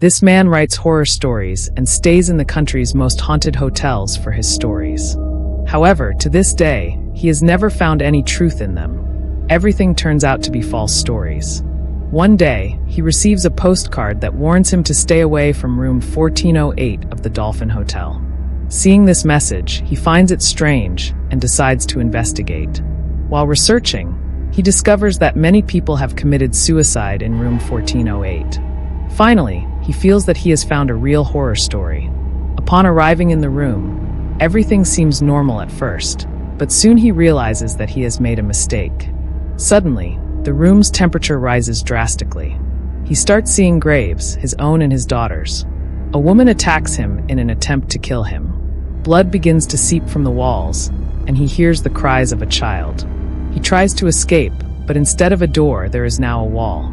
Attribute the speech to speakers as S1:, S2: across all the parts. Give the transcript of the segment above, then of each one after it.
S1: This man writes horror stories and stays in the country's most haunted hotels for his stories. However, to this day, he has never found any truth in them. Everything turns out to be false stories. One day, he receives a postcard that warns him to stay away from room 1408 of the Dolphin Hotel. Seeing this message, he finds it strange and decides to investigate. While researching, he discovers that many people have committed suicide in room 1408. Finally, he feels that he has found a real horror story. Upon arriving in the room, everything seems normal at first, but soon he realizes that he has made a mistake. Suddenly, the room's temperature rises drastically. He starts seeing graves, his own and his daughter's. A woman attacks him in an attempt to kill him. Blood begins to seep from the walls, and he hears the cries of a child. He tries to escape, but instead of a door, there is now a wall.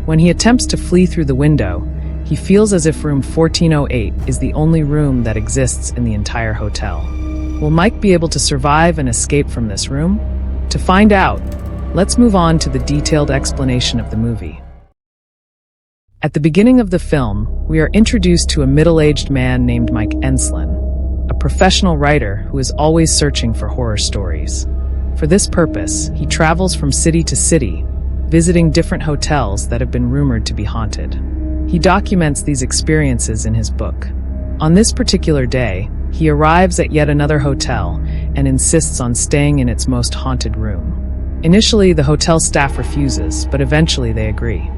S1: When he attempts to flee through the window, he feels as if room 1408 is the only room that exists in the entire hotel. Will Mike be able to survive and escape from this room? To find out, let's move on to the detailed explanation of the movie. At the beginning of the film, we are introduced to a middle-aged man named Mike Enslin, a professional writer who is always searching for horror stories. For this purpose, he travels from city to city, visiting different hotels that have been rumored to be haunted. He documents these experiences in his book. On this particular day, he arrives at yet another hotel and insists on staying in its most haunted room. Initially, the hotel staff refuses, but eventually they agree.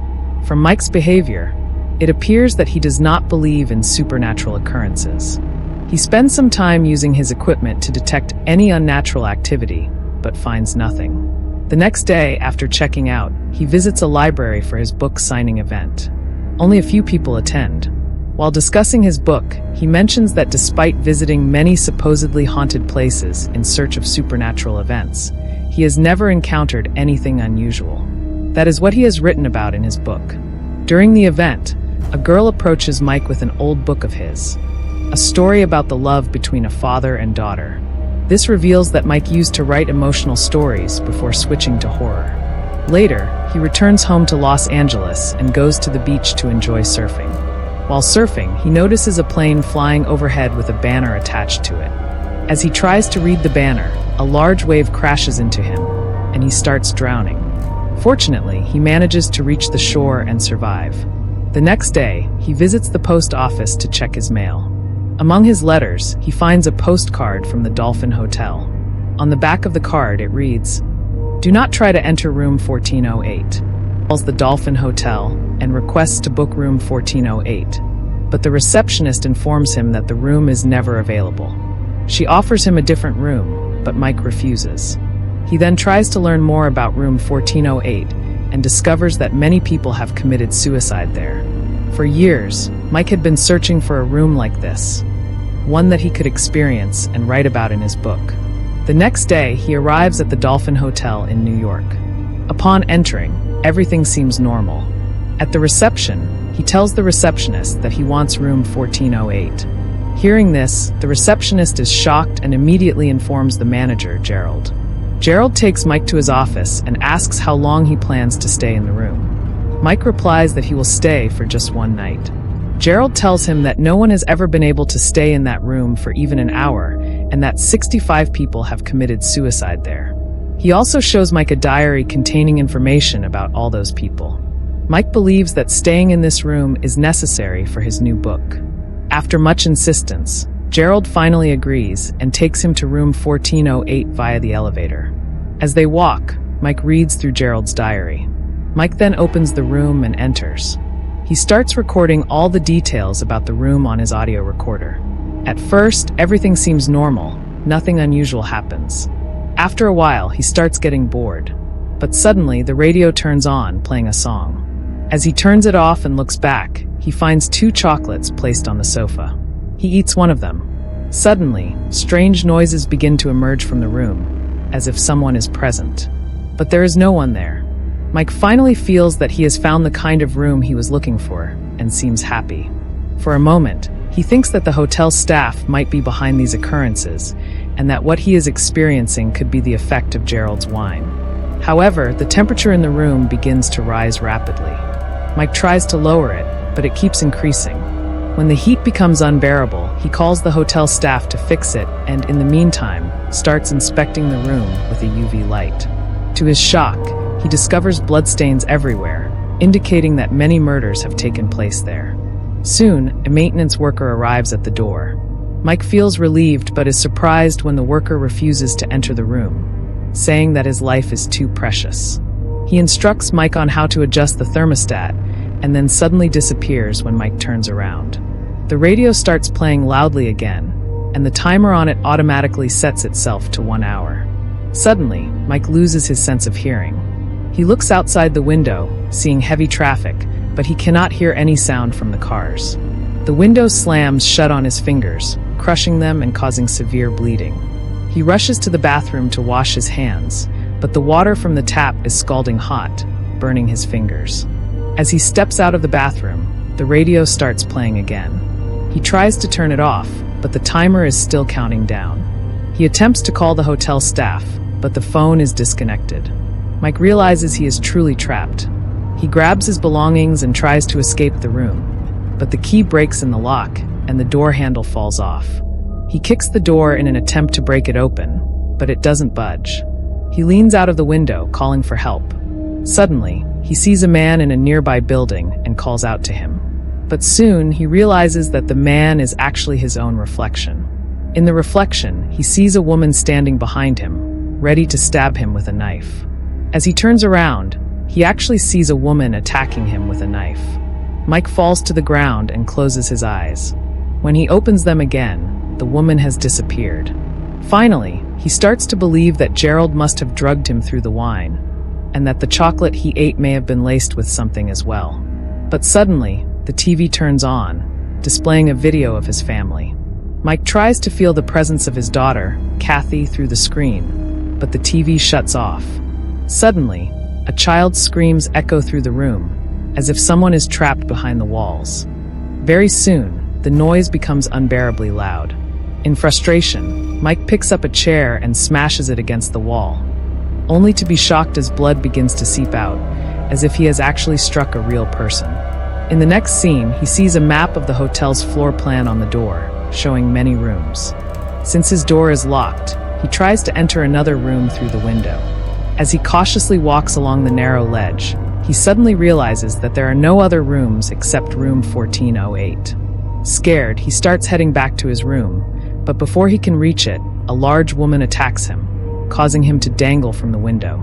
S1: From Mike's behavior, it appears that he does not believe in supernatural occurrences. He spends some time using his equipment to detect any unnatural activity, but finds nothing. The next day, after checking out, he visits a library for his book signing event. Only a few people attend. While discussing his book, he mentions that despite visiting many supposedly haunted places in search of supernatural events, he has never encountered anything unusual. That is what he has written about in his book. During the event, a girl approaches Mike with an old book of his, a story about the love between a father and daughter. This reveals that Mike used to write emotional stories before switching to horror. Later, he returns home to Los Angeles and goes to the beach to enjoy surfing. While surfing, he notices a plane flying overhead with a banner attached to it. As he tries to read the banner, a large wave crashes into him, and he starts drowning. Fortunately, he manages to reach the shore and survive. The next day, he visits the post office to check his mail. Among his letters, he finds a postcard from the Dolphin Hotel. On the back of the card, it reads, "Do not try to enter room 1408. Calls the Dolphin Hotel and requests to book room 1408. But the receptionist informs him that the room is never available. She offers him a different room, but Mike refuses. He then tries to learn more about room 1408 and discovers that many people have committed suicide there. For years, Mike had been searching for a room like this, one that he could experience and write about in his book. The next day, he arrives at the Dolphin Hotel in New York. Upon entering, everything seems normal. At the reception, he tells the receptionist that he wants room 1408. Hearing this, the receptionist is shocked and immediately informs the manager, Gerald. Gerald takes Mike to his office and asks how long he plans to stay in the room. Mike replies that he will stay for just one night. Gerald tells him that no one has ever been able to stay in that room for even an hour, and that 65 people have committed suicide there. He also shows Mike a diary containing information about all those people. Mike believes that staying in this room is necessary for his new book. After much insistence, Gerald finally agrees and takes him to room 1408 via the elevator. As they walk, Mike reads through Gerald's diary. Mike then opens the room and enters. He starts recording all the details about the room on his audio recorder. At first, everything seems normal. Nothing unusual happens. After a while, he starts getting bored. But suddenly, the radio turns on, playing a song. As he turns it off and looks back, he finds 2 chocolates placed on the sofa. He eats one of them. Suddenly, strange noises begin to emerge from the room, as if someone is present. But there is no one there. Mike finally feels that he has found the kind of room he was looking for, and seems happy. For a moment, he thinks that the hotel staff might be behind these occurrences, and that what he is experiencing could be the effect of Gerald's wine. However, the temperature in the room begins to rise rapidly. Mike tries to lower it, but it keeps increasing. When the heat becomes unbearable, he calls the hotel staff to fix it and, in the meantime, starts inspecting the room with a UV light. To his shock, he discovers bloodstains everywhere, indicating that many murders have taken place there. Soon, a maintenance worker arrives at the door. Mike feels relieved but is surprised when the worker refuses to enter the room, saying that his life is too precious. He instructs Mike on how to adjust the thermostat, and then suddenly disappears when Mike turns around. The radio starts playing loudly again, and the timer on it automatically sets itself to 1 hour. Suddenly, Mike loses his sense of hearing. He looks outside the window, seeing heavy traffic, but he cannot hear any sound from the cars. The window slams shut on his fingers, crushing them and causing severe bleeding. He rushes to the bathroom to wash his hands, but the water from the tap is scalding hot, burning his fingers. As he steps out of the bathroom, the radio starts playing again. He tries to turn it off, but the timer is still counting down. He attempts to call the hotel staff, but the phone is disconnected. Mike realizes he is truly trapped. He grabs his belongings and tries to escape the room, but the key breaks in the lock, and the door handle falls off. He kicks the door in an attempt to break it open, but it doesn't budge. He leans out of the window, calling for help. Suddenly, he sees a man in a nearby building and calls out to him. But soon, he realizes that the man is actually his own reflection. In the reflection, he sees a woman standing behind him, ready to stab him with a knife. As he turns around, he actually sees a woman attacking him with a knife. Mike falls to the ground and closes his eyes. When he opens them again, the woman has disappeared. Finally, he starts to believe that Gerald must have drugged him through the wine, and that the chocolate he ate may have been laced with something as well. But suddenly, the TV turns on, displaying a video of his family. Mike tries to feel the presence of his daughter, Kathy, through the screen, but the TV shuts off. Suddenly, a child's screams echo through the room, as if someone is trapped behind the walls. Very soon, the noise becomes unbearably loud. In frustration, Mike picks up a chair and smashes it against the wall, only to be shocked as blood begins to seep out, as if he has actually struck a real person. In the next scene, he sees a map of the hotel's floor plan on the door, showing many rooms. Since his door is locked, he tries to enter another room through the window. As he cautiously walks along the narrow ledge, he suddenly realizes that there are no other rooms except room 1408. Scared, he starts heading back to his room, but before he can reach it, a large woman attacks him, causing him to dangle from the window.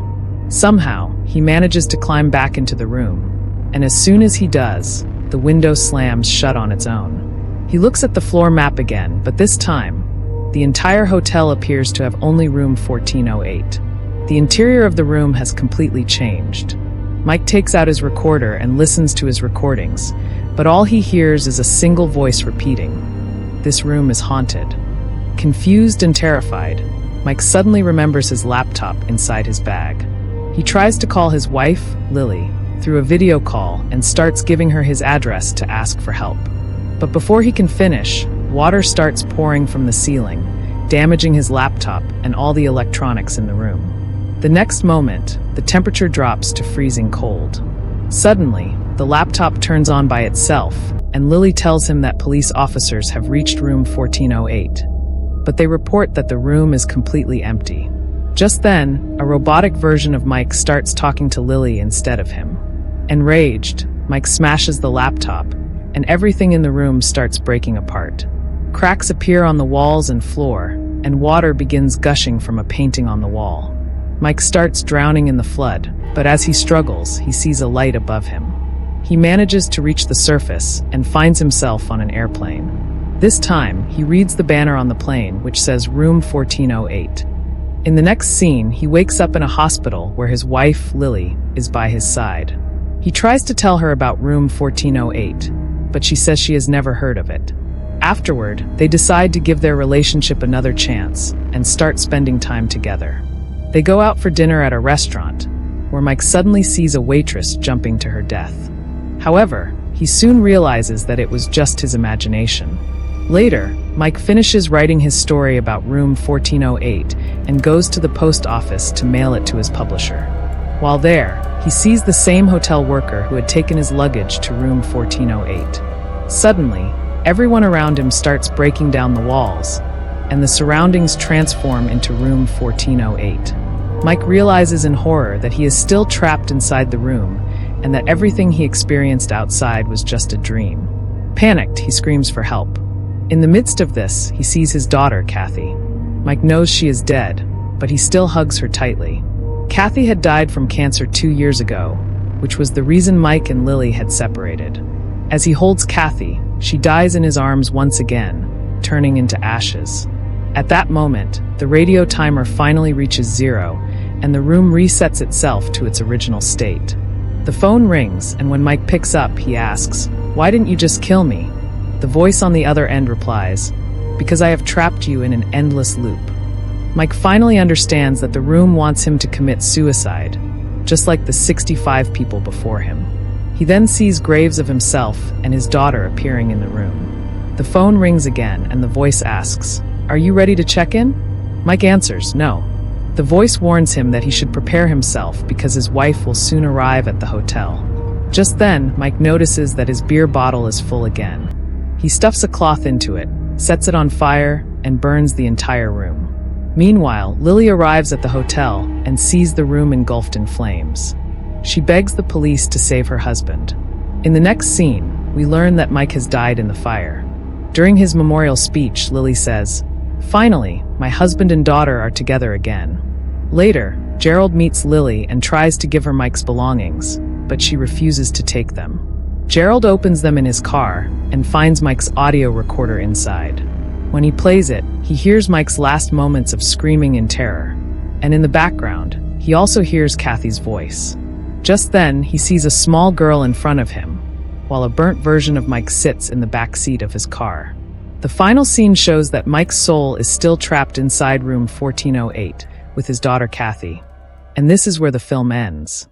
S1: Somehow, he manages to climb back into the room, and as soon as he does, the window slams shut on its own. He looks at the floor map again, but this time, the entire hotel appears to have only room 1408. The interior of the room has completely changed. Mike takes out his recorder and listens to his recordings, but all he hears is a single voice repeating, "This room is haunted." Confused and terrified, Mike suddenly remembers his laptop inside his bag. He tries to call his wife, Lily, through a video call and starts giving her his address to ask for help. But before he can finish, water starts pouring from the ceiling, damaging his laptop and all the electronics in the room. The next moment, the temperature drops to freezing cold. Suddenly, the laptop turns on by itself, and Lily tells him that police officers have reached room 1408. But they report that the room is completely empty. Just then, a robotic version of Mike starts talking to Lily instead of him. Enraged, Mike smashes the laptop, and everything in the room starts breaking apart. Cracks appear on the walls and floor, and water begins gushing from a painting on the wall. Mike starts drowning in the flood, but as he struggles, he sees a light above him. He manages to reach the surface and finds himself on an airplane. This time, he reads the banner on the plane, which says Room 1408. In the next scene, he wakes up in a hospital where his wife, Lily, is by his side. He tries to tell her about Room 1408, but she says she has never heard of it. Afterward, they decide to give their relationship another chance and start spending time together. They go out for dinner at a restaurant, where Mike suddenly sees a waitress jumping to her death. However, he soon realizes that it was just his imagination. Later, Mike finishes writing his story about Room 1408 and goes to the post office to mail it to his publisher. While there, He sees the same hotel worker who had taken his luggage to room 1408. Suddenly, everyone around him starts breaking down the walls, and the surroundings transform into room 1408. Mike realizes in horror that he is still trapped inside the room, and that everything he experienced outside was just a dream. Panicked, he screams for help. In the midst of this, he sees his daughter, Kathy. Mike knows she is dead, but he still hugs her tightly. Kathy had died from cancer 2 years ago, which was the reason Mike and Lily had separated. As he holds Kathy, she dies in his arms once again, turning into ashes. At that moment, the radio timer finally reaches 0, and the room resets itself to its original state. The phone rings, and when Mike picks up, he asks, "Why didn't you just kill me?" The voice on the other end replies, "Because I have trapped you in an endless loop." Mike finally understands that the room wants him to commit suicide, just like the 65 people before him. He then sees graves of himself and his daughter appearing in the room. The phone rings again, and the voice asks, "Are you ready to check in?" Mike answers, "No." The voice warns him that he should prepare himself because his wife will soon arrive at the hotel. Just then, Mike notices that his beer bottle is full again. He stuffs a cloth into it, sets it on fire, and burns the entire room. Meanwhile, Lily arrives at the hotel and sees the room engulfed in flames. She begs the police to save her husband. In the next scene, we learn that Mike has died in the fire. During his memorial speech, Lily says, "Finally, my husband and daughter are together again." Later, Gerald meets Lily and tries to give her Mike's belongings, but she refuses to take them. Gerald opens them in his car and finds Mike's audio recorder inside. When he plays it, he hears Mike's last moments of screaming in terror. And in the background, he also hears Kathy's voice. Just then, he sees a small girl in front of him, while a burnt version of Mike sits in the back seat of his car. The final scene shows that Mike's soul is still trapped inside room 1408 with his daughter Kathy. And this is where the film ends.